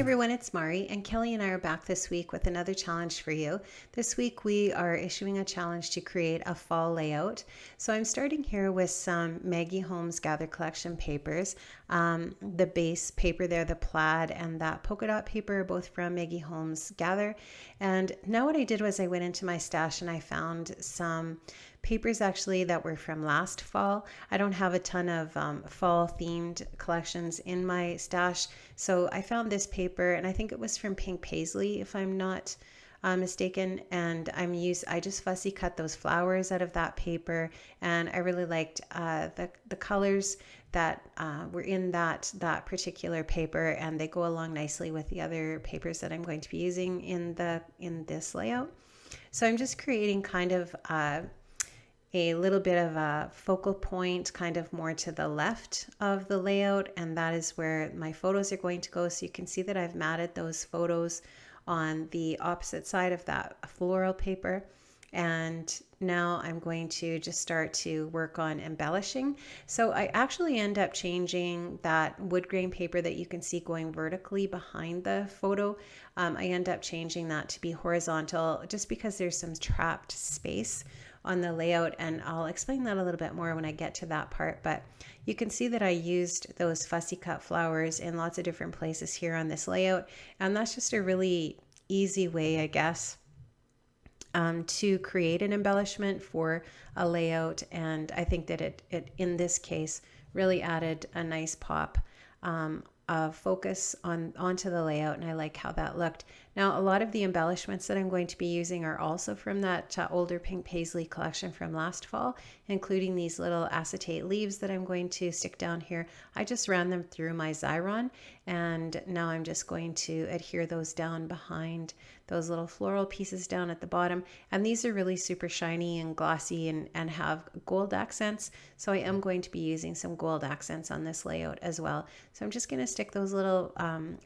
everyone, it's Mari, and Kelly and I are back this week with another challenge for you. This week we are issuing a challenge to create a fall layout. So I'm starting here with some Maggie Holmes Gather collection papers. The base paper there, the plaid, and that polka dot paper are both from Maggie Holmes Gather. And now what I did was I went into my stash and I found some papers actually that were from last fall. I don't have a ton of fall themed collections in my stash, so I found this paper, and I think it was from Pink Paislee if I'm not mistaken, and I just fussy cut those flowers out of that paper, and I really liked the colors that were in that particular paper, and they go along nicely with the other papers that I'm going to be using in this layout. So I'm just creating kind of a little bit of a focal point kind of more to the left of the layout, and that is where my photos are going to go. So you can see that I've matted those photos on the opposite side of that floral paper, and now I'm going to just start to work on embellishing. So I actually end up changing that wood grain paper that you can see going vertically behind the photo. I end up changing that to be horizontal just because there's some trapped space on the layout, and I'll explain that a little bit more when I get to that part. But you can see that I used those fussy cut flowers in lots of different places here on this layout, and that's just a really easy way, I guess, to create an embellishment for a layout. And I think that it in this case really added a nice pop of focus onto the layout, and I like how that looked. Now, a lot of the embellishments that I'm going to be using are also from that older Pink Paislee collection from last fall, including these little acetate leaves that I'm going to stick down here. I just ran them through my Xyron, and now I'm just going to adhere those down behind those little floral pieces down at the bottom. And these are really super shiny and glossy and have gold accents. So I am going to be using some gold accents on this layout as well. So I'm just going to stick those little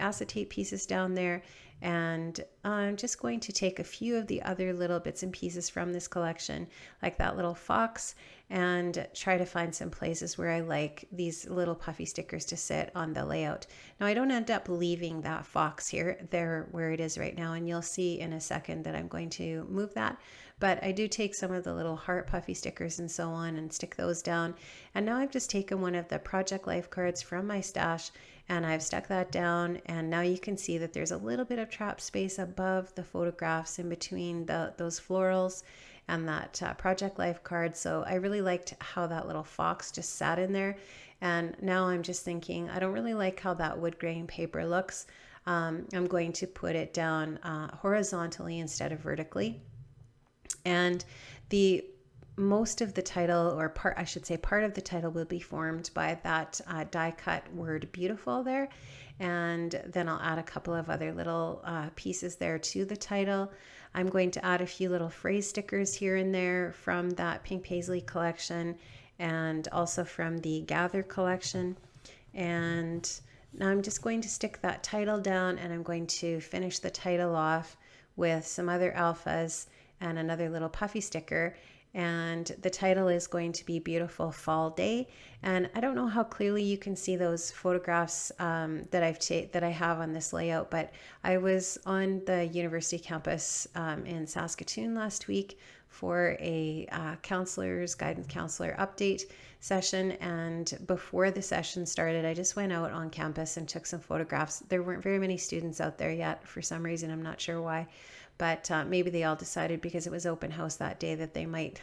acetate pieces down there. And I'm just going to take a few of the other little bits and pieces from this collection, like that little fox, and try to find some places where I like these little puffy stickers to sit on the layout. Now, I don't end up leaving that fox there where it is right now, and you'll see in a second that I'm going to move that. But I do take some of the little heart puffy stickers and so on and stick those down. And now I've just taken one of the Project Life cards from my stash, and I've stuck that down, and now you can see that there's a little bit of trap space above the photographs in between those florals and that Project Life card. So I really liked how that little fox just sat in there. And now I'm just thinking, I don't really like how that wood grain paper looks. I'm going to put it down horizontally instead of vertically. And most of the title, or part of the title, will be formed by that die cut word beautiful there. And then I'll add a couple of other little pieces there to the title. I'm going to add a few little phrase stickers here and there from that Pink Paislee collection and also from the Gather collection. And now I'm just going to stick that title down, and I'm going to finish the title off with some other alphas and another little puffy sticker. And the title is going to be Beautiful Fall Day. And I don't know how clearly you can see those photographs that I have on this layout, but I was on the university campus in Saskatoon last week for a guidance counselor update session. And before the session started, I just went out on campus and took some photographs. There weren't very many students out there yet for some reason. I'm not sure why. But maybe they all decided because it was open house that day that they might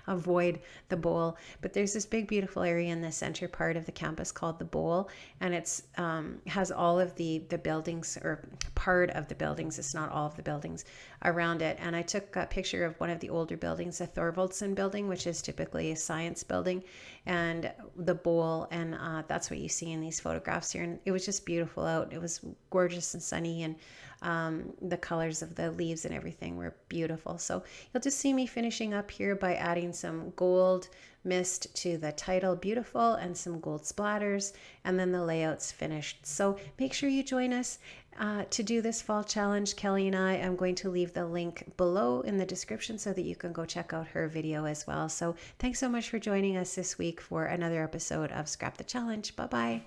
avoid the bowl. But there's this big, beautiful area in the center part of the campus called the bowl, and it's has all of the buildings, or part of the buildings, it's not all of the buildings around it. And I took a picture of one of the older buildings, the Thorvaldsen building, which is typically a science building, and the bowl, and that's what you see in these photographs here. And it was just beautiful out. It was gorgeous and sunny, and the colors of the leaves and everything were beautiful. So you'll just see me finishing up here by adding some gold mist to the title Beautiful and some gold splatters, and then the layout's finished. So make sure you join us to do this fall challenge. Kelly and I am going to leave the link below in the description so that you can go check out her video as well. So thanks so much for joining us this week for another episode of Scrap the Challenge. Bye-bye.